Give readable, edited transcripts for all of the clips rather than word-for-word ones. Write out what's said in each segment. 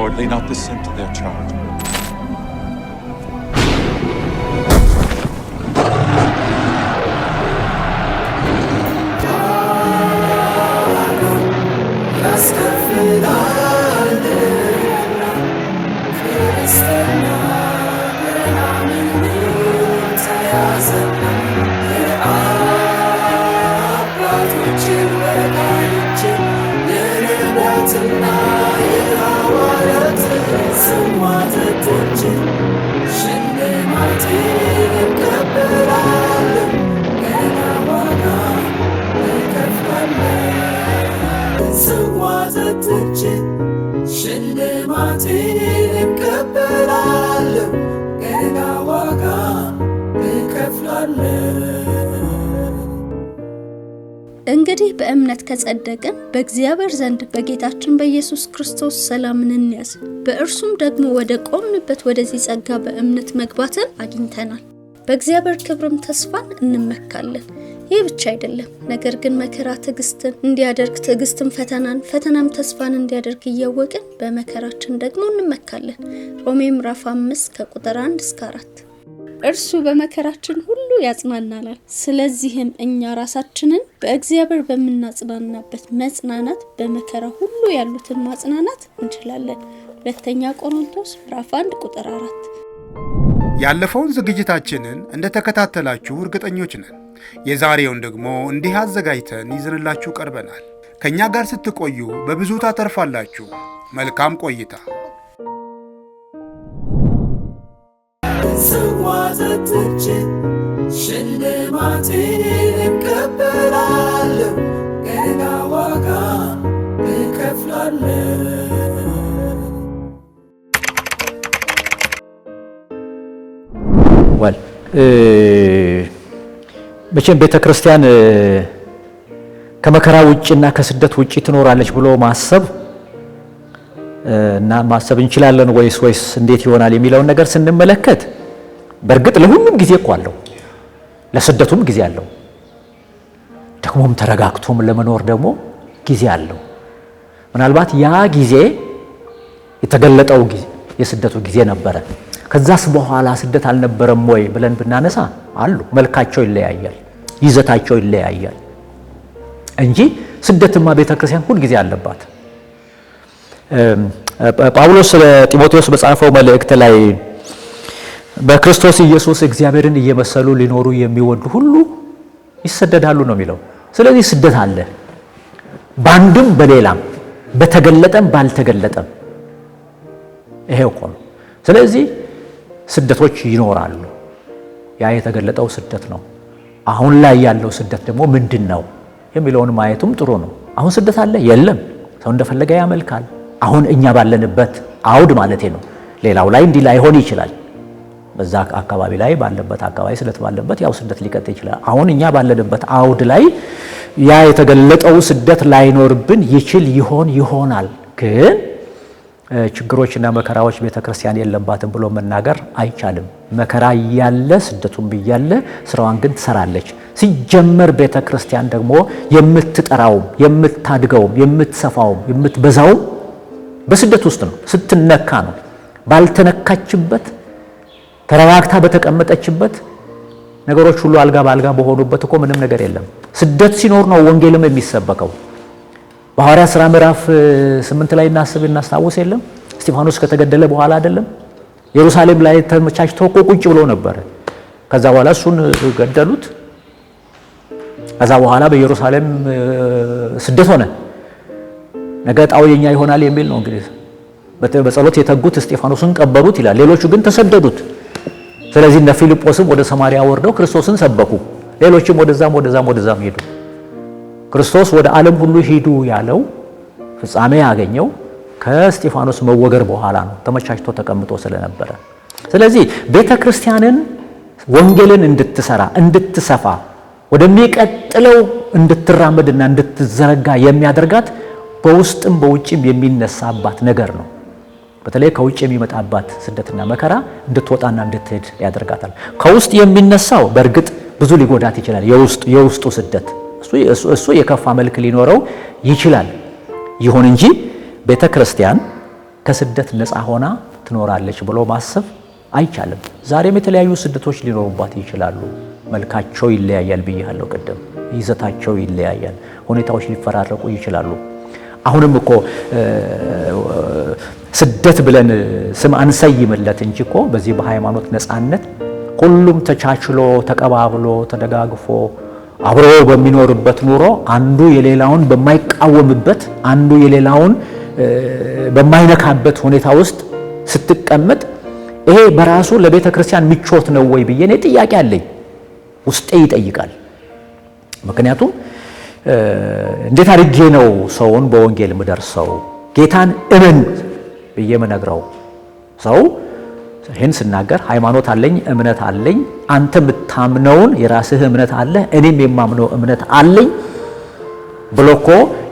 Lord, lay not this sin to their charge. እንግዲህ በእምነት ከጸደቅን በእግዚአብሔር ዘንድ በጌታችን በኢየሱስ ክርስቶስ ሰላምን እንያዝ። በእርሱም ደግሞ ወደ ቆምንበት ወደዚህ ጸጋ በእምነት መግባትን አግኝተናል። በእግዚአብሔር ክብርም ተስፋን እንመካለን። ይህ ብቻ አይደለም፣ ነገር ግን መከራ ትዕግስትን እንዲያደርግ፣ ትዕግስትም ፈተናን፣ ፈተናም ተስፋን እንዲያደርግ እያወቅን በመከራችን ደግሞ እንመካለን። ሮሜ ምዕራፍ 5 ከቁጥር 1 እስከ 4። እርሱ በመከራችን ሁሉ ያጽናናናል። ስለዚህም እኛ ራሳችንን በእግዚአብሔር በመናጽናናበት መጽናናት በመከራ ሁሉ ያሉትን ማጽናናት እንችላለን። ሁለተኛ ቆሮንቶስ ምዕራፍ 1 ቁጥር 4። ያለፈውን ዝግጅታችንን እንደተከታተላችሁ እርግጠኞች ነን። የዛሬውን ደግሞ እንዲህ አዘጋጅተን ይዘንላችሁ ቀርበናል። ከኛ ጋር ስትቆዩ በብዙ ታተርፋላችሁ። መልካም ቆይታ። ሽልማቴን እቀበላለሁ፣ ገና ዋጋ እከፍላለሁ። መቼም ቤተ ክርስቲያን ከመከራ ውጭና ከስደት ውጭ ትኖራለች ብሎ ማሰብ እንችላለን ወይስ እንዴት ይሆናል የሚለውን ነገር ስንመለከት በእርግጥ ለሁሉም ጊዜ እኮ አለው። ለስደቱም ጊዜ አለው፣ ደግሞም ተረጋግቶም ለመኖር ደግሞ ጊዜ አለው። ምናልባት ያ ጊዜ የተገለጠው ጊዜ የስደቱ ጊዜ ነበረ። ከዛስ በኋላ ስደት አልነበረም ወይ ብለን ብናነሳ አሉ። መልካቸው ይለያያል፣ ይዘታቸው ይለያያል እንጂ ስደትማ ቤተክርስቲያን ሁሉ ጊዜ አለባት። ጳውሎስ ለጢሞቴዎስ በጻፈው መልእክት ላይ በክርስቶስ ኢየሱስ እግዚአብሔርን እየመሰሉ ሊኖሩ የሚወዱ ሁሉ ይሰደዳሉ ነው የሚለው። ስለዚህ ስደት አለ፣ ባንድም በሌላም በተገለጠም ባልተገለጠም። ይሄው እኮ ነው። ስለዚህ ስደቶች ይኖራሉ። ያ የተገለጠው ስደት ነው። አሁን ላይ ያለው ስደት ደግሞ ምንድነው የሚለውን ማየቱም ጥሩ ነው። አሁን ስደት አለ? የለም። ሰው እንደፈለገ ያመልካል። አሁን እኛ ባለንበት አውድ ማለቴ ነው። ሌላው ላይ እንዲህ ላይሆን ይችላል። በዛ አካባቢ ላይ ባለበት አካባቢ ስደት ባለበት ያው ስደት ሊቀጥል ይችላል። አሁን እኛ ባለንበት አውድ ላይ ያ የተገለጠው ስደት ላይኖርብን ይሆናል። ግን ችግሮችና መከራዎች ቤተክርስቲያን የለባትም ብሎ መናገር አይቻልም። መከራ ያለ ስደቱም ብያለ ስራዋን ግን ትሰራለች። ሲጀመር ቤተክርስቲያን ደግሞ የምትጠራውም የምታድገውም የምትሰፋውም የምትበዛውም በስደት ውስጥ ነው። ስትነካ ነው። ባልተነካችበት ተረጋግታ በተቀመጠችበት ነገሮች ሁሉ አልጋ ባልጋ በሆኑበት እኮ ምንም ነገር የለም። ስደት ሲኖር ነው ወንጌልም የሚሰበከው። በሐዋርያት ሥራ ምዕራፍ 8 ላይ እናስታውስ የለም? እስጢፋኖስ ከተገደለ በኋላ አይደለም? ኢየሩሳሌም ላይ ተመቻችቶ ቁጭ ብሎ ነበር። ከዛ በኋላ እሱን ገደሉት። ከዛ በኋላ በኢየሩሳሌም ስደት ሆነ። ነገ ዕጣው የኛ ይሆናል የሚል ነው እንግዲህ። በጸሎት የተጉት እስጢፋኖስን ቀበሩት ይላል። ሌሎቹ ግን ተሰደዱት። ስለዚህ እነ ፊልጶስም ወደ ሰማርያ ወርደው ክርስቶስን ሰበኩ። ሌሎችም ወደዛም ሄዱ። ክርስቶስ ወደ ዓለም ሁሉ ሂዱ ያለው ፍጻሜ ያገኘው ከእስጢፋኖስ መወገር በኋላ ነው፣ ተመቻችቶ ተቀምጦ ስለነበረ። ስለዚህ ቤተክርስቲያንን ወንጌልን እንድትሰራ እንድትሰፋ ወደሚቀጥለው እንድትራመድና እንድትዘረጋ የሚያደርጋት በውስጥም በውጭም የሚነሳባት ነገር ነው። በተለይ ከውጭ የሚመጣባት ስደትና መከራ እንድትወጣና እንድትሄድ ያደርጋታል። ከውስጥ የሚነሳው በእርግጥ ብዙ ሊጎዳት ይችላል። የውስጡ ስደት እሱ የከፋ መልክ ሊኖረው ይችላል። ይሁን እንጂ ቤተክርስቲያን ከስደት ነፃ ሆና ትኖራለች ብሎ ማሰብ አይቻልም። ዛሬም የተለያዩ ስደቶች ሊኖሩባት ይችላሉ። መልካቸው ይለያያል ብያለሁ ቅድም፣ ይዘታቸው ይለያያል፣ ሁኔታዎች ሊፈራረቁ ይችላሉ። አሁንም እኮ ስደት ብለን ስም አንሰይምለት እንጂ እኮ በዚህ በሃይማኖት ነፃነት ሁሉም ተቻችሎ ተቀባብሎ ተደጋግፎ አብሮ በሚኖርበት ኑሮ አንዱ የሌላውን በማይቃወምበት አንዱ የሌላውን በማይነካበት ሁኔታ ውስጥ ስትቀመጥ ይሄ በራሱ ለቤተ ክርስቲያን ምቾት ነው ወይ ብዬ እኔ ጥያቄ አለኝ፣ ውስጤ ይጠይቃል። ምክንያቱም እንዴት አድርጌ ነው ሰውን በወንጌል ምደርሰው? ጌታን እመን ብዬ ምነግረው ሰው ይህን ስናገር ሃይማኖት አለኝ እምነት አለኝ፣ አንተ የምታምነውን የራስህ እምነት አለ እኔም የማምነው እምነት አለኝ ብሎ እኮ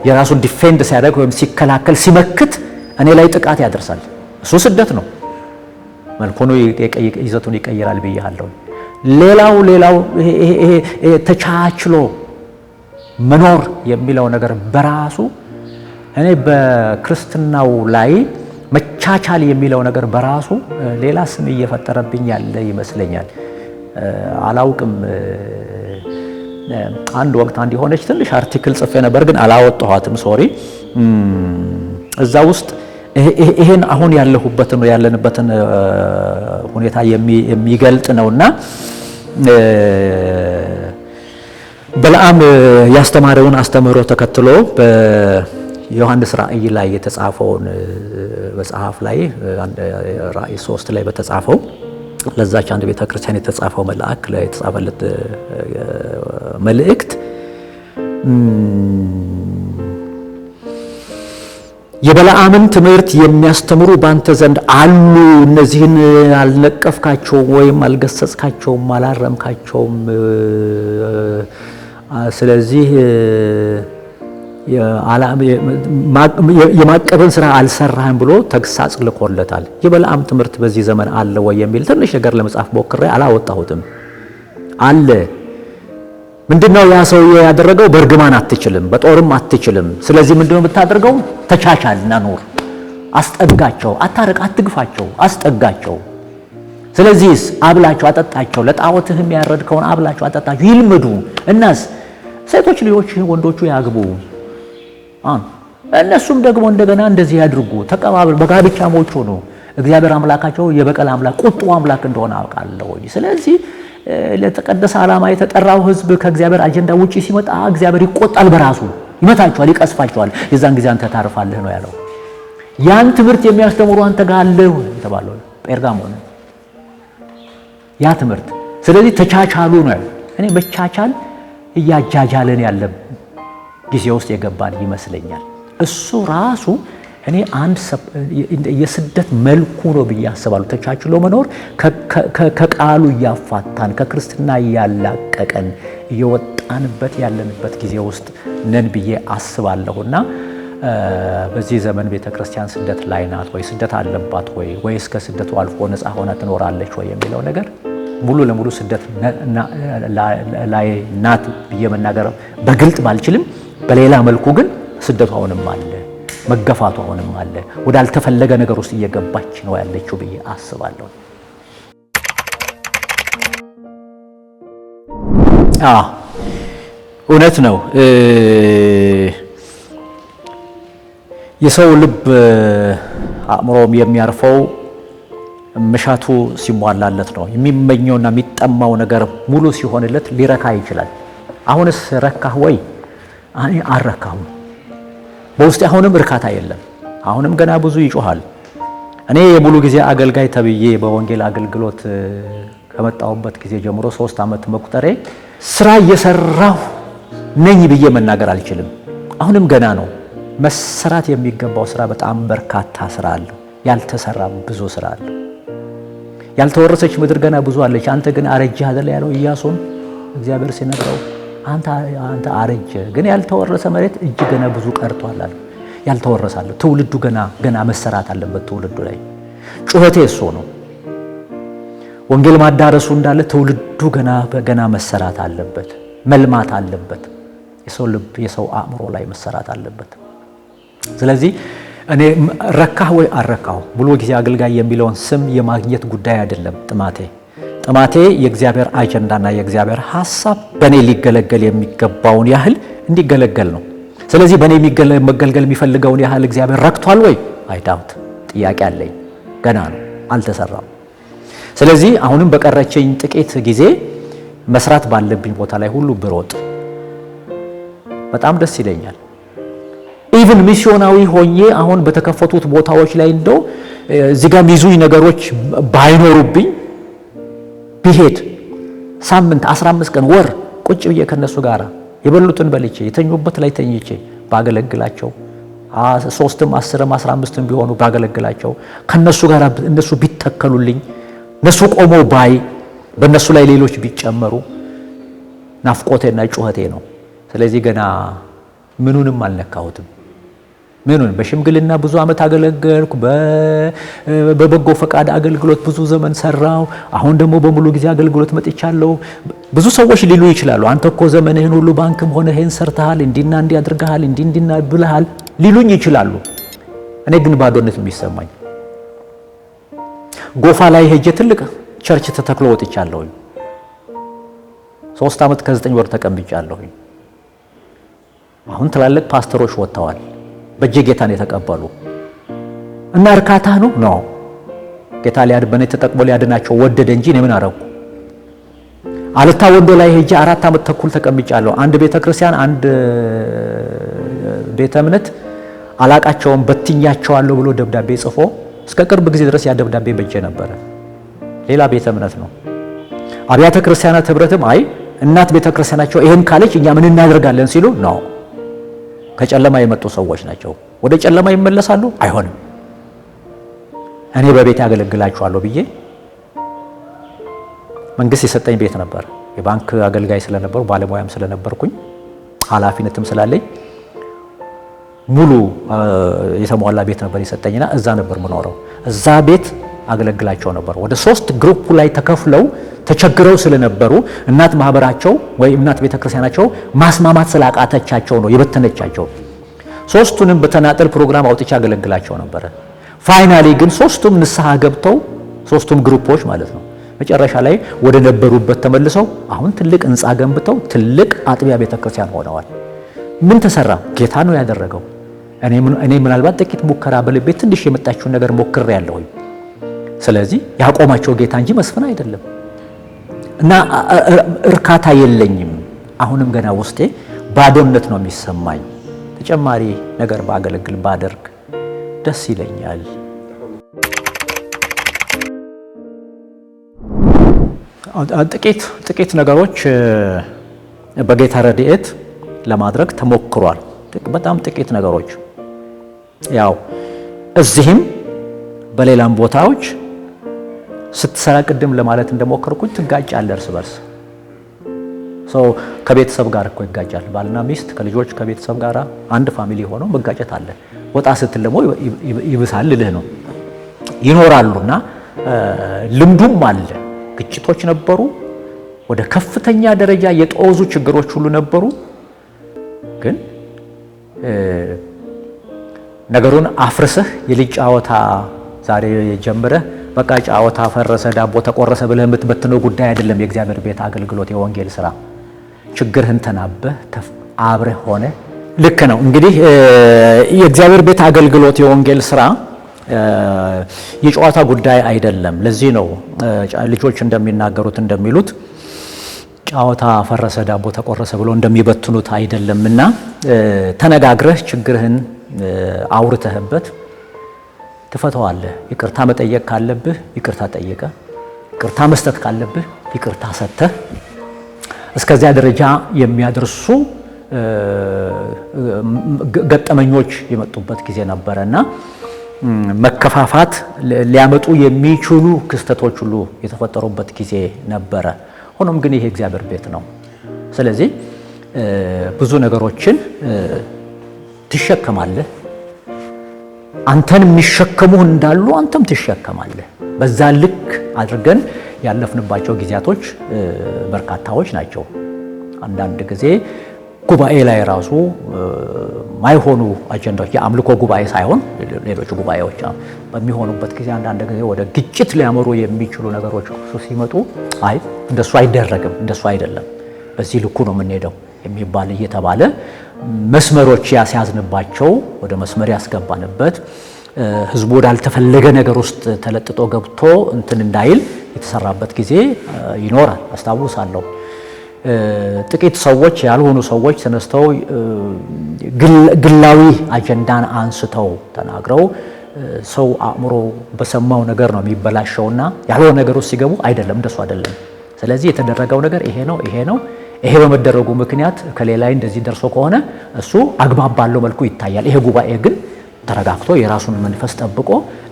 የራሱን ዲፌንድ ሲያደርግ ወይም ሲከላከል ሲመክት እኔ ላይ ጥቃት ያደርሳል። እሱ ስደት ነው። መልኩን ይዘቱን ይቀይራል ብያለሁ። ሌላው ይሄ ተቻችሎ መኖር የሚለው ነገር በራሱ እኔ በክርስትናው ላይ መቻቻል የሚለው ነገር በራሱ ሌላ ስም እየፈጠረብኝ ያለ ይመስለኛል። አላውቅም። አንድ ወቅት አንድ የሆነች ትንሽ አርቲክል ጽፌ ነበር ግን አላወጣኋትም፣ ሶሪ። እዛ ውስጥ ይሄን አሁን ያለንበትን ሁኔታ የሚገልጥ ነውና በለዓም ያስተማረውን አስተምህሮ ተከትሎ በዮሐንስ ራእይ ላይ የተጻፈውን መጽሐፍ ላይ ራእይ 3 ላይ በተጻፈው ለዛች አንድ ቤተ ክርስቲያን የተጻፈው መልአክ ላይ የተጻፈለት መልእክት የበለዓምን ትምህርት የሚያስተምሩ ባንተ ዘንድ አሉ፣ እነዚህን አልነቀፍካቸውም ወይም አልገሰጽካቸውም አላረምካቸውም፣ ስለዚህ የማቀብን ስራ አልሰራህም ብሎ ተግሳጽ ልኮለታል። የበለዓም ትምህርት በዚህ ዘመን አለ ወይ የሚል ትንሽ ነገር ለመጻፍ ሞክሬ አላወጣሁትም። አለ። ምንድነው ያ ሰውዬ ያደረገው? በእርግማን አትችልም፣ በጦርም አትችልም። ስለዚህ ምንድነው የምታደርገው? ተቻቻልና ኑር፣ አስጠጋቸው፣ አታርቅ፣ አትግፋቸው፣ አስጠጋቸው። ስለዚህስ አብላቸው፣ አጠጣቸው፣ ለጣዖትህም ያረድከውን አብላቸው፣ አጠጣቸው፣ ይልመዱ። እናስ ሴቶች ልጆች ወንዶቹ ያግቡ፣ እነሱም ደግሞ እንደገና እንደዚህ ያድርጉ፣ ተቀባበሉ፣ በጋብቻ ሞቹ ነው። እግዚአብሔር አምላካቸው የበቀል አምላክ ቁጡ አምላክ እንደሆነ አውቃለሁ። ስለዚህ ለተቀደሰ ዓላማ የተጠራው ሕዝብ ከእግዚአብሔር አጀንዳ ውጪ ሲመጣ እግዚአብሔር ይቆጣል፣ በራሱ ይመታቸዋል፣ ይቀስፋቸዋል። የዛን ጊዜ አንተ ታርፋለህ ነው ያለው። ያን ትምህርት የሚያስተምሩ አንተ ጋር አለ ተባለው ጴርጋሞን ያ ትምህርት። ስለዚህ ተቻቻሉ ነው ያለው። እኔ መቻቻል እያጃጃለን ያለ ጊዜ ውስጥ የገባን ይመስለኛል። እሱ ራሱ እኔ አንድ የስደት መልኩ ነው ብዬ አስባለሁ። ተቻችሎ መኖር ከቃሉ እያፋታን ከክርስትና እያላቀቀን እየወጣንበት ያለንበት ጊዜ ውስጥ ነን ብዬ አስባለሁና በዚህ ዘመን ቤተክርስቲያን ስደት ላይ ናት ወይ? ስደት አለባት ወይ? ወይስ ከስደቱ አልፎ ነፃ ሆና ትኖራለች ወይ የሚለው ነገር ሙሉ ለሙሉ ስደት ላይ ናት ብዬ መናገር በግልጥ ባልችልም፣ በሌላ መልኩ ግን ስደቱ አሁንም አለ፣ መገፋቱ አሁንም አለ። ወዳልተፈለገ ነገር ውስጥ እየገባች ነው ያለችው ብዬ አስባለሁ። እውነት ነው። የሰው ልብ አእምሮም የሚያርፈው መሻቱ ሲሟላለት ነው። የሚመኘውና የሚጠማው ነገር ሙሉ ሲሆንለት ሊረካ ይችላል። አሁንስ ረካህ ወይ? እኔ አልረካሁም። በውስጤ አሁንም እርካታ የለም። አሁንም ገና ብዙ ይጮሃል። እኔ የሙሉ ጊዜ አገልጋይ ተብዬ በወንጌል አገልግሎት ከመጣሁበት ጊዜ ጀምሮ 3 ዓመት መቁጠሬ ስራ እየሰራሁ ነኝ ብዬ መናገር አልችልም። አሁንም ገና ነው። መሰራት የሚገባው ስራ በጣም በርካታ ስራ አለ። ያልተሰራ ብዙ ስራ አለ። ያልተወረሰች ምድር ገና ብዙ አለች። አንተ ግን አረጀህ አይደል ያለው ኢያሱን እግዚአብሔር ሲነግረው፣ አንተ አረጀ፣ ግን ያልተወረሰ መሬት እጅ ገና ብዙ ቀርቷል አለ። ያልተወረሳለ ትውልዱ ገና መሰራት አለበት። ትውልዱ ላይ ጩኸቴ እሱ ነው። ወንጌል ማዳረሱ እንዳለ ትውልዱ ገና መሰራት አለበት፣ መልማት አለበት። የሰው ልብ የሰው አእምሮ ላይ መሰራት አለበት። ስለዚህ እኔ ረካህ ወይ አረካሁ ሙሉ ጊዜ አገልጋይ የሚለውን ስም የማግኘት ጉዳይ አይደለም ጥማቴ የእግዚአብሔር አጀንዳና የእግዚአብሔር ሐሳብ በእኔ ሊገለገል የሚገባውን ያህል እንዲገለገል ነው። ስለዚህ በእኔ መገልገል የሚፈልገውን ያህል እግዚአብሔር ረክቷል ወይ? አይዳውት ጥያቄ አለኝ። ገና ነው፣ አልተሰራም። ስለዚህ አሁንም በቀረችኝ ጥቂት ጊዜ መስራት ባለብኝ ቦታ ላይ ሁሉ ብሮጥ በጣም ደስ ይለኛል። ኢቭን ሚስዮናዊ ሆኜ አሁን በተከፈቱት ቦታዎች ላይ እንደው እዚህ ጋር የሚይዙኝ ነገሮች ባይኖሩብኝ ቢሄድ ሳምንት 15 ቀን ወር ቁጭ ብዬ ከነሱ ጋር የበሉትን በልቼ የተኙበት ላይ ተኝቼ ባገለግላቸው 3ም 10ም 15ም ቢሆኑ ባገለግላቸው ከነሱ ጋር እነሱ ቢተከሉልኝ እነሱ ቆመው ባይ በእነሱ ላይ ሌሎች ቢጨመሩ ናፍቆቴና ጩኸቴ ነው። ስለዚህ ገና ምኑንም አልነካሁትም። ምኑን በሽምግልና ብዙ ዓመት አገለገልኩ። በበጎ ፈቃድ አገልግሎት ብዙ ዘመን ሰራው። አሁን ደግሞ በሙሉ ጊዜ አገልግሎት መጥቻለሁ። ብዙ ሰዎች ሊሉ ይችላሉ፣ አንተ እኮ ዘመንህን ሁሉ ባንክም ሆነ ይሄን ሰርተሃል፣ እንዲና እንዲ አድርገሃል፣ እንዲና ብለሃል ሊሉኝ ይችላሉ። እኔ ግን ባዶነት የሚሰማኝ ጎፋ ላይ ሄጄ ትልቅ ቸርች ተተክሎ ወጥቻለሁ። 3 ዓመት ከ9 ወር ተቀምጫለሁ። አሁን ትላልቅ ፓስተሮች ወጥተዋል፣ በእጄ ጌታን የተቀበሉ እና እርካታ ነው። ጌታ ሊያድበኔ ተጠቅሞ ሊያድናቸው ወደደ እንጂ እኔ ምን አረኩ? አልታ ወንዶ ላይ ሄጄ 4 ዓመት ተኩል ተቀምጫለሁ። አንድ ቤተክርስቲያን፣ አንድ ቤተ እምነት አላቃቸውም በትኛቸዋለሁ ብሎ ደብዳቤ ጽፎ እስከ ቅርብ ጊዜ ድረስ ያ ደብዳቤ በእጄ ነበረ። ሌላ ቤተ እምነት ነው። አብያተ ክርስቲያናት ህብረትም አይ እናት ቤተክርስቲያናቸው ይሄን ካለች እኛ ምን እናደርጋለን ሲሉ ነው። ከጨለማ የመጡ ሰዎች ናቸው። ወደ ጨለማ ይመለሳሉ? አይሆንም። እኔ በቤት ያገለግላችኋለሁ ብዬ መንግስት የሰጠኝ ቤት ነበር። የባንክ አገልጋይ ስለነበርኩ ባለሙያም ስለነበርኩኝ ኃላፊነትም ስላለኝ ሙሉ የተሟላ ቤት ነበር የሰጠኝና እዛ ነበር የምኖረው። እዛ ቤት አገለግላቸው ነበር። ወደ 3 ግሩፕ ላይ ተከፍለው ተቸግረው ስለነበሩ እናት ማህበራቸው ወይ እናት ቤተክርስቲያናቸው ማስማማት ስላቃተቻቸው ነው የበተነቻቸው። 3ቱንም በተናጠል ፕሮግራም አውጥቻ አገለግላቸው ነበር። ፋይናሊ ግን 3ቱም ንስሐ ገብተው 3ቱም ግሩፖች ማለት ነው መጨረሻ ላይ ወደ ነበሩበት ተመልሰው አሁን ትልቅ ህንጻ ገንብተው ትልቅ አጥቢያ ቤተክርስቲያን ሆነዋል። ምን ተሰራ? ጌታ ነው ያደረገው። እኔ ምናልባት ጥቂት ሙከራ በልቤ ትንሽ የመጣችውን ነገር ሞክሬያለሁ። ስለዚህ ያቆማቸው ጌታ እንጂ መስፈን አይደለም። እና እርካታ የለኝም። አሁንም ገና ውስጤ ባዶነት ነው የሚሰማኝ። ተጨማሪ ነገር ባገለግል ባደርግ ደስ ይለኛል። ጥቂት ነገሮች በጌታ ረድኤት ለማድረግ ተሞክሯል። በጣም ጥቂት ነገሮች ያው እዚህም በሌላም ቦታዎች ስትሰራ ቅድም ለማለት እንደሞከርኩኝ ትጋጫለህ እርስ በርስ። ከቤተሰብ ጋር እኮ ይጋጫል። ባልና ሚስት ከልጆች ከቤተሰብ ጋር አንድ ፋሚሊ ሆነው መጋጨት አለ። ወጣ ስትል ደግሞ ይብሳል ልልህ ነው ይኖራሉና ልምዱም አለ። ግጭቶች ነበሩ። ወደ ከፍተኛ ደረጃ የጦዙ ችግሮች ሁሉ ነበሩ። ግን ነገሩን አፍርሰህ የልጅ ጨዋታ ዛሬ ጀምረህ በቃ ጨዋታ ፈረሰ ዳቦ ተቆረሰ ብለህ የምትበትነው ጉዳይ አይደለም። የእግዚአብሔር ቤት አገልግሎት የወንጌል ስራ ችግርህን ተናበህ አብረህ ሆነ ልክ ነው። እንግዲህ የእግዚአብሔር ቤት አገልግሎት የወንጌል ስራ የጨዋታ ጉዳይ አይደለም። ለዚህ ነው ልጆች እንደሚናገሩት እንደሚሉት ጨዋታ ፈረሰ ዳቦ ተቆረሰ ብሎ እንደሚበትኑት አይደለምና ተነጋግረህ ችግርህን አውርተህበት ትፈታዋለህ። ይቅርታ መጠየቅ ካለብህ ይቅርታ ጠይቀህ፣ ይቅርታ መስጠት ካለብህ ይቅርታ ሰጥተህ እስከዚያ ደረጃ የሚያደርሱ ገጠመኞች የመጡበት ጊዜ ነበረና መከፋፋት ሊያመጡ የሚችሉ ክስተቶች ሁሉ የተፈጠሩበት ጊዜ ነበረ። ሆኖም ግን ይሄ እግዚአብሔር ቤት ነው። ስለዚህ ብዙ ነገሮችን ትሸከማለህ። አንተን የሚሸከሙህ እንዳሉ አንተም ትሸከማለህ። በዛ ልክ አድርገን ያለፍንባቸው ጊዜያቶች በርካታዎች ናቸው። አንዳንድ ጊዜ ጉባኤ ላይ ራሱ ማይሆኑ አጀንዳዎች የአምልኮ ጉባኤ ሳይሆን ሌሎች ጉባኤዎች በሚሆኑበት ጊዜ አንዳንድ ጊዜ ወደ ግጭት ሊያመሩ የሚችሉ ነገሮች ሲመጡ አይ እንደሱ አይደረግም፣ እንደሱ አይደለም፣ በዚህ ልኩ ነው የምንሄደው የሚባል እየተባለ መስመሮች ያስያዝንባቸው ወደ መስመር ያስገባንበት ህዝቡ ወዳልተፈለገ ነገር ውስጥ ተለጥጦ ገብቶ እንትን እንዳይል የተሰራበት ጊዜ ይኖራል። አስታውሳለሁ። ጥቂት ሰዎች ያልሆኑ ሰዎች ተነስተው ግላዊ አጀንዳን አንስተው ተናግረው ሰው አእምሮ በሰማው ነገር ነው የሚበላሸውና ያልሆነ ነገር ውስጥ ሲገቡ አይደለም፣ እንደሱ አይደለም። ስለዚህ የተደረገው ነገር ይሄ ነው፣ ይሄ ነው፣ ይሄ በመደረጉ ምክንያት ከሌላይ እንደዚህ ደርሶ ከሆነ እሱ አግባብ ባለው መልኩ ይታያል። ይሄ ጉባኤ ግን ተረጋግቶ የራሱን መንፈስ ጠብቆ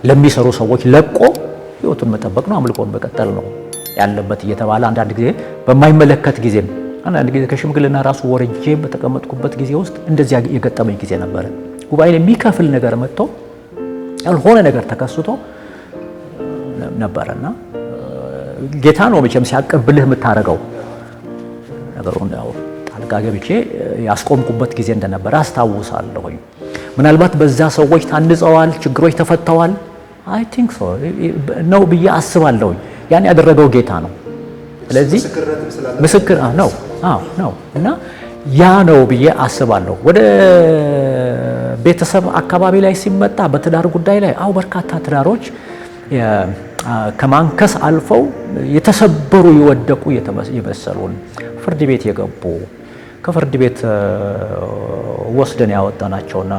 ለሚሰሩ ሰዎች ለቆ ህይወቱን መጠበቅ ነው፣ አምልኮን መቀጠል ነው ያለበት እየተባለ አንዳንድ ጊዜ በማይመለከት ጊዜም አንዳንድ ጊዜ ከሽምግልና ራሱ ወርጄ በተቀመጥኩበት ጊዜ ውስጥ እንደዚያ የገጠመኝ ጊዜ ነበረ። ጉባኤን የሚከፍል ነገር መጥቶ ያልሆነ ነገር ተከስቶ ነበርና ጌታ ነው መቼም ሲያቀብልህ የምታረገው ነገሩን ያው ጣልቃ ገብቼ ያስቆምኩበት ጊዜ እንደነበረ አስታውሳለሁኝ። ምናልባት በዛ ሰዎች ታንጸዋል፣ ችግሮች ተፈተዋል። አይ ቲንክ ሶ ነው ብዬ አስባለሁኝ። ያን ያደረገው ጌታ ነው። ስለዚህ ምስክር ነው ነው እና ያ ነው ብዬ አስባለሁ። ወደ ቤተሰብ አካባቢ ላይ ሲመጣ በትዳር ጉዳይ ላይ በርካታ ትዳሮች ከማንከስ አልፈው የተሰበሩ የወደቁ የመሰሉን ፍርድ ቤት የገቡ ከፍርድ ቤት ወስደን ያወጣናቸውና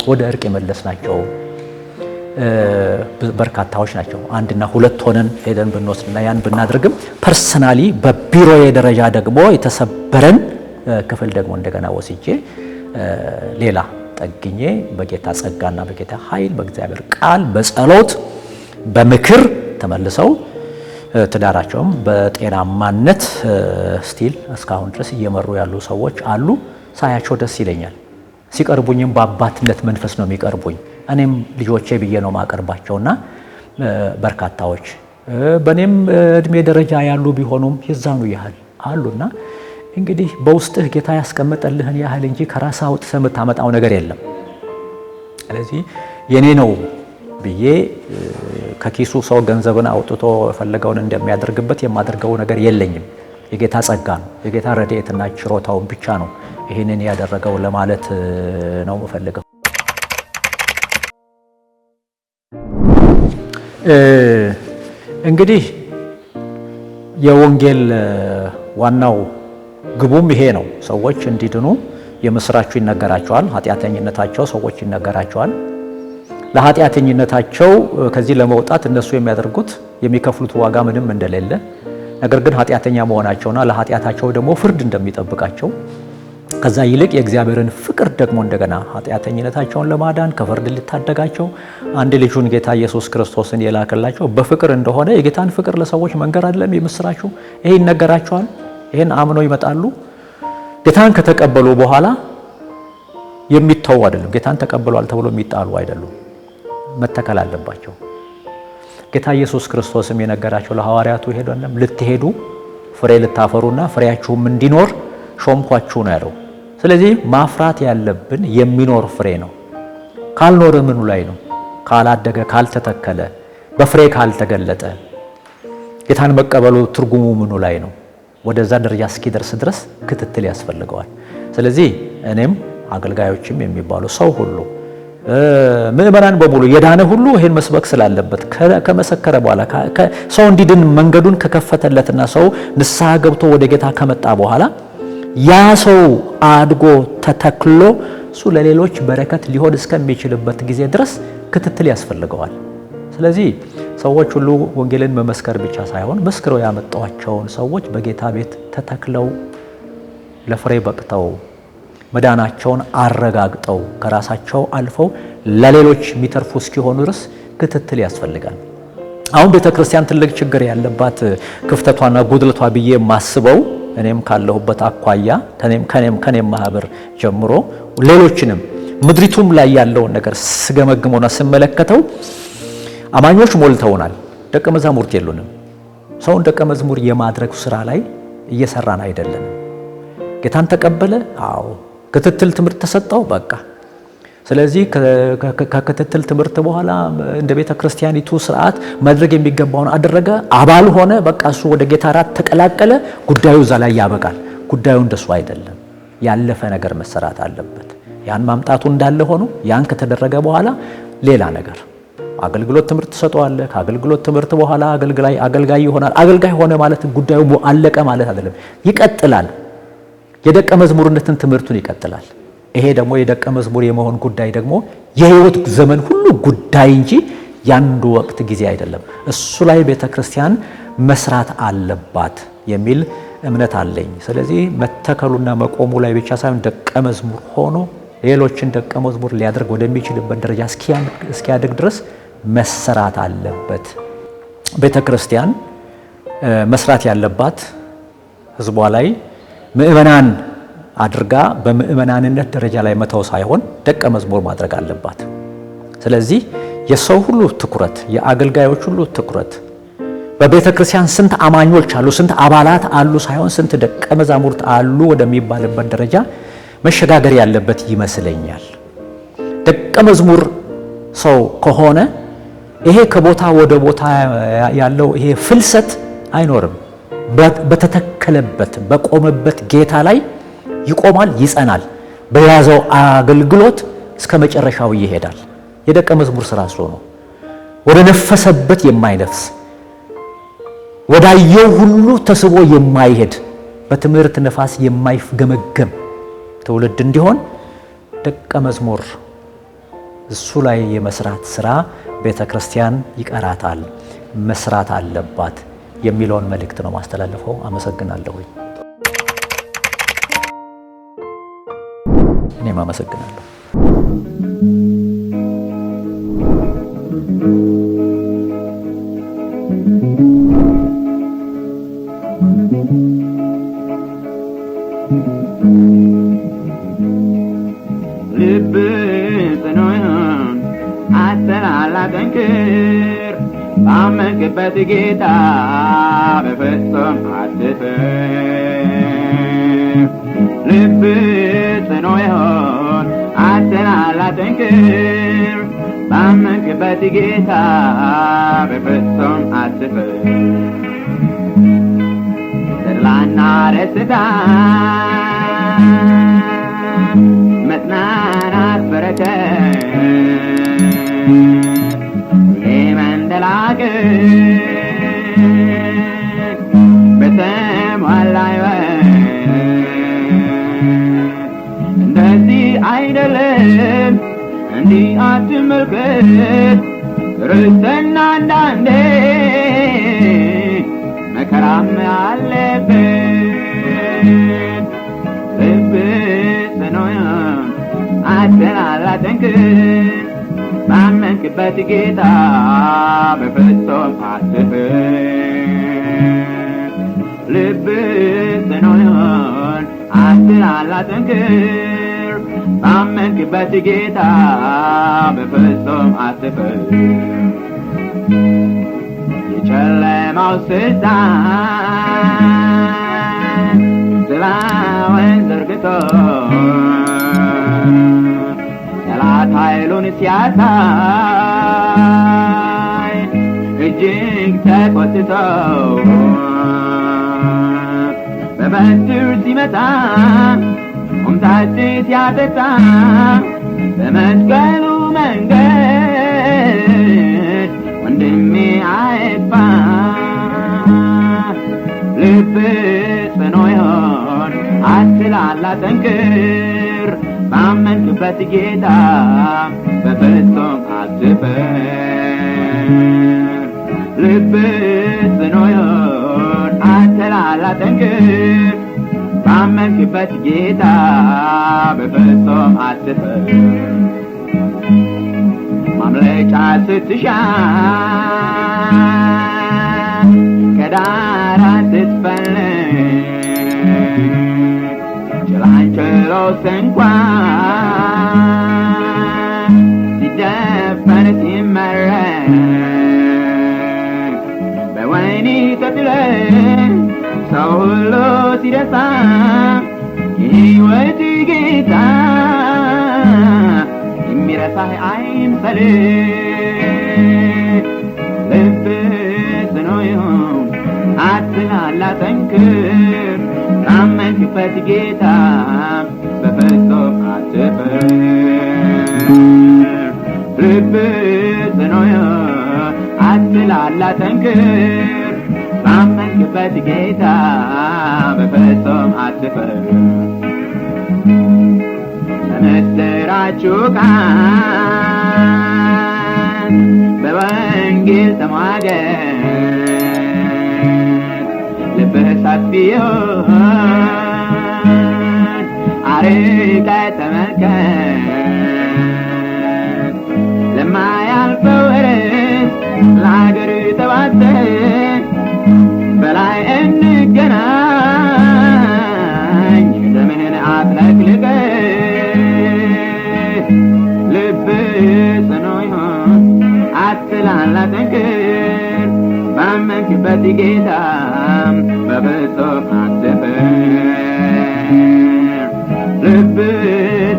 ወደ እርቅ የመለስናቸው በርካታዎች ናቸው። አንድና ሁለት ሆነን ሄደን ብንወስድና ያን ብናደርግም ፐርሰናሊ በቢሮዬ ደረጃ ደግሞ የተሰበረን ክፍል ደግሞ እንደገና ወስጄ ሌላ ጠግኜ በጌታ ጸጋና በጌታ ኃይል በእግዚአብሔር ቃል በጸሎት በምክር ተመልሰው ትዳራቸውም በጤናማነት ስቲል እስካሁን ድረስ እየመሩ ያሉ ሰዎች አሉ። ሳያቸው ደስ ይለኛል። ሲቀርቡኝም በአባትነት መንፈስ ነው የሚቀርቡኝ። እኔም ልጆቼ ብዬ ነው ማቀርባቸውና በርካታዎች በእኔም እድሜ ደረጃ ያሉ ቢሆኑም የዛኑ ያህል አሉና እንግዲህ በውስጥህ ጌታ ያስቀመጠልህን ያህል እንጂ ከራስህ አውጥተህ የምታመጣው ነገር የለም። ስለዚህ የኔ ነው ብዬ ከኪሱ ሰው ገንዘብን አውጥቶ የፈለገውን እንደሚያደርግበት የማደርገው ነገር የለኝም። የጌታ ጸጋ ነው፣ የጌታ ረድኤትና ችሮታውን ብቻ ነው ይህንን ያደረገው ለማለት ነው የምፈልገው። እንግዲህ የወንጌል ዋናው ግቡም ይሄ ነው። ሰዎች እንዲድኑ የምስራቹ ይነገራቸዋል። ኃጢአተኝነታቸው ሰዎች ይነገራቸዋል። ለኃጢአተኝነታቸው ከዚህ ለመውጣት እነሱ የሚያደርጉት የሚከፍሉት ዋጋ ምንም እንደሌለ፣ ነገር ግን ኃጢአተኛ መሆናቸውና ለኃጢአታቸው ደግሞ ፍርድ እንደሚጠብቃቸው ከዛ ይልቅ የእግዚአብሔርን ፍቅር ደግሞ እንደገና ኃጢአተኝነታቸውን ለማዳን ከፍርድ ሊታደጋቸው አንድ ልጁን ጌታ ኢየሱስ ክርስቶስን የላከላቸው በፍቅር እንደሆነ የጌታን ፍቅር ለሰዎች መንገር አይደለም የምስራቹ። ይሄ ይነገራቸዋል። ይሄን አምነው ይመጣሉ። ጌታን ከተቀበሉ በኋላ የሚተው አይደለም። ጌታን ተቀበሏል ተብሎ የሚጣሉ አይደሉም። መተከል አለባቸው። ጌታ ኢየሱስ ክርስቶስም የነገራቸው ለሐዋርያቱ ሄደንም ልትሄዱ ፍሬ ልታፈሩና ፍሬያችሁም እንዲኖር ሾምኳችሁ ነው ያለው። ስለዚህ ማፍራት ያለብን የሚኖር ፍሬ ነው። ካልኖረ ምኑ ላይ ነው? ካላደገ፣ ካልተተከለ፣ በፍሬ ካልተገለጠ ጌታን መቀበሉ ትርጉሙ ምኑ ላይ ነው? ወደዛ ደረጃ እስኪደርስ ድረስ ክትትል ያስፈልገዋል። ስለዚህ እኔም አገልጋዮችም የሚባሉ ሰው ሁሉ ምዕመናን በሙሉ የዳነ ሁሉ ይሄን መስበክ ስላለበት ከመሰከረ በኋላ ሰው እንዲድን መንገዱን ከከፈተለትና ሰው ንስሐ ገብቶ ወደ ጌታ ከመጣ በኋላ ያ ሰው አድጎ ተተክሎ እሱ ለሌሎች በረከት ሊሆን እስከሚችልበት ጊዜ ድረስ ክትትል ያስፈልገዋል። ስለዚህ ሰዎች ሁሉ ወንጌልን መመስከር ብቻ ሳይሆን መስክረው ያመጣቸውን ሰዎች በጌታ ቤት ተተክለው ለፍሬ በቅተው መዳናቸውን አረጋግጠው ከራሳቸው አልፈው ለሌሎች የሚተርፉ እስኪሆኑ ድረስ ክትትል ያስፈልጋል። አሁን ቤተክርስቲያን ትልቅ ችግር ያለባት ክፍተቷና ጉድለቷ ብዬ የማስበው እኔም ካለሁበት አኳያ ከኔም ማህበር ጀምሮ ሌሎችንም ምድሪቱም ላይ ያለውን ነገር ስገመግመውና ስመለከተው አማኞች ሞልተውናል፣ ደቀ መዛሙርት የሉንም። ሰውን ደቀ መዝሙር የማድረግ ስራ ላይ እየሰራን አይደለም። ጌታን ተቀበለ። አዎ ክትትል ትምህርት ተሰጠው። በቃ ስለዚህ ከክትትል ትምህርት በኋላ እንደ ቤተ ክርስቲያኒቱ ስርዓት ማድረግ የሚገባውን አደረገ፣ አባል ሆነ። በቃ እሱ ወደ ጌታ ራት ተቀላቀለ። ጉዳዩ እዛ ላይ ያበቃል። ጉዳዩ እንደሱ አይደለም። ያለፈ ነገር መሰራት አለበት። ያን ማምጣቱ እንዳለ ሆኖ ያን ከተደረገ በኋላ ሌላ ነገር አገልግሎት ትምህርት ተሰጥቷል። ከአገልግሎት ትምህርት በኋላ አገልጋይ ይሆናል። አገልጋይ ሆነ ማለት ጉዳዩ አለቀ ማለት አይደለም። ይቀጥላል። የደቀ መዝሙርነትን ትምህርቱን ይቀጥላል። ይሄ ደግሞ የደቀ መዝሙር የመሆን ጉዳይ ደግሞ የህይወት ዘመን ሁሉ ጉዳይ እንጂ ያንዱ ወቅት ጊዜ አይደለም። እሱ ላይ ቤተክርስቲያን መስራት አለባት የሚል እምነት አለኝ። ስለዚህ መተከሉና መቆሙ ላይ ብቻ ሳይሆን ደቀ መዝሙር ሆኖ ሌሎችን ደቀ መዝሙር ሊያደርግ ወደሚችልበት ደረጃ እስኪያድግ ድረስ መሰራት አለበት። ቤተክርስቲያን መስራት ያለባት ህዝቧ ላይ ምእመናን አድርጋ በምእመናንነት ደረጃ ላይ መተው ሳይሆን ደቀ መዝሙር ማድረግ አለባት። ስለዚህ የሰው ሁሉ ትኩረት፣ የአገልጋዮች ሁሉ ትኩረት በቤተ ክርስቲያን ስንት አማኞች አሉ፣ ስንት አባላት አሉ ሳይሆን ስንት ደቀ መዛሙርት አሉ ወደሚባልበት ደረጃ መሸጋገር ያለበት ይመስለኛል። ደቀ መዝሙር ሰው ከሆነ ይሄ ከቦታ ወደ ቦታ ያለው ይሄ ፍልሰት አይኖርም። በተተከለበት በቆመበት ጌታ ላይ ይቆማል፣ ይጸናል። በያዘው አገልግሎት እስከ መጨረሻው ይሄዳል። የደቀ መዝሙር ስራ እሱ ነው። ወደ ነፈሰበት የማይነፍስ ወዳየው ሁሉ ተስቦ የማይሄድ በትምህርት ነፋስ የማይገመገም ትውልድ እንዲሆን ደቀ መዝሙር እሱ ላይ የመስራት ስራ ቤተክርስቲያን ይቀራታል፣ መስራት አለባት የሚለውን መልእክት ነው ማስተላለፈው። አመሰግናለሁ። እኔም አመሰግናለሁ። ልብ ጽኑን አትናላጠንክር ባመንክበት ጌታ በፍጹም አትፍር። ልብ ጽኑ ይሁን አትናላጠንክር ባመንክበት ጌታ በፍጹም አትፍር። ተድላና ደስታ መጽናናት በረከት መንደላቀቅ በተሟላ ሕይወት እንደዚህ አይደለም እንዲህ አትመልከት። ክርስትና አንዳንዴ መከራም አለበት። ልብ ጽኑ ይሁን አትናላጠንክር ባመንክበት ጌታ በፍጹም አትፍር። ልብ ጽኑ ይሁን አትናላጠንክር ባመንክበት ጌታ በፍጹም አትፍር። የጨለማው ስልጣን ጥላውን ዘርግቶ ጠላት ኃይሉን ሲያሳይ እጅግ ተቆጥቶ በበትር ሲመታ ሆምጣጤ ሲያጠጣ በመስቀሉ መንገድ ወንድሜ አይጥፋ። ልብ ጽኑ ይሁን አትላላጠንክር ባመንክበት ጌታ በፍጹም አትፍር። ልብ ጽኑ ይሁን አትላላጠንክር ባመንክበት ጌታ በፍጹም አትፍር። ማምለጫ ስትሻ ከዳር ስትፈልግ ጭላንጭሎት እንኳን ሲደፈር ሲመረቅ በወህኒ ተጥለህ ሰው ሁሉ ሲደፋ የሕይወት ጌታ የሚረሳህ አይምሰልህ። ልብህ ጽኑ ይሁን አትላላ ጠንክር፣ ባመንክበት ጌታ በፍጹም አትፍር። ልብህ ጽኑ ይሁን አትላላ ጠንክር፣ ባመንክበት ጌታ በፍጹም አትፍር። በምስራቹ ቃል በወንጌል ተሟገት፣ ልብህ ሰፊ ይሁን አርቀህ ተመልከት። ለማያልፈው ርስት ለአገር ተባተህ በላይ እንገናኝ ደምህን አጥለቅልቀህ። ልብህ ጽኑ ይሁን አትላላ ጠንክር፣ ባመንክበት ጌታ በፍጹም አትፍር። ልብህ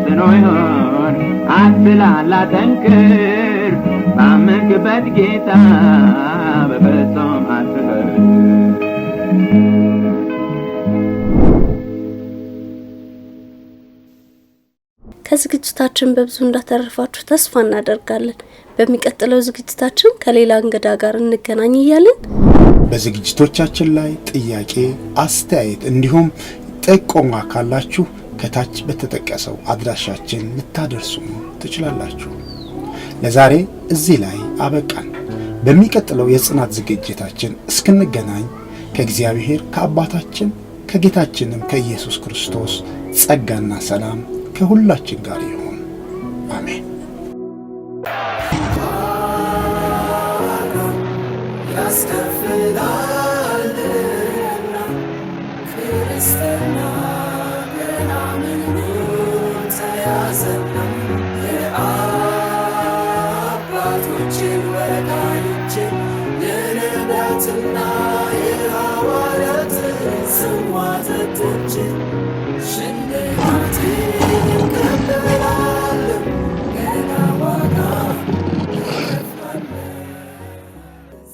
ጽኑ ይሁን አትላላ ጠንክር፣ ባመንክበት ጌታ በፍጹም አትፍር። ከዝግጅታችን በብዙ እንዳተረፋችሁ ተስፋ እናደርጋለን። በሚቀጥለው ዝግጅታችን ከሌላ እንግዳ ጋር እንገናኝ እያልን በዝግጅቶቻችን ላይ ጥያቄ፣ አስተያየት እንዲሁም ጥቆማ ካላችሁ ከታች በተጠቀሰው አድራሻችን ልታደርሱ ትችላላችሁ። ለዛሬ እዚህ ላይ አበቃን። በሚቀጥለው የጽናት ዝግጅታችን እስክንገናኝ ከእግዚአብሔር ከአባታችን ከጌታችንም ከኢየሱስ ክርስቶስ ጸጋና ሰላም ከሁላችን ጋር ይሁን። አሜን። ያስከፍላልና ክርስትና ገና ምኑ ተያዘና የአባቶችን ወዳጆችን የነቢያትና የሐዋርያትን ጽዋ ጠጥቼ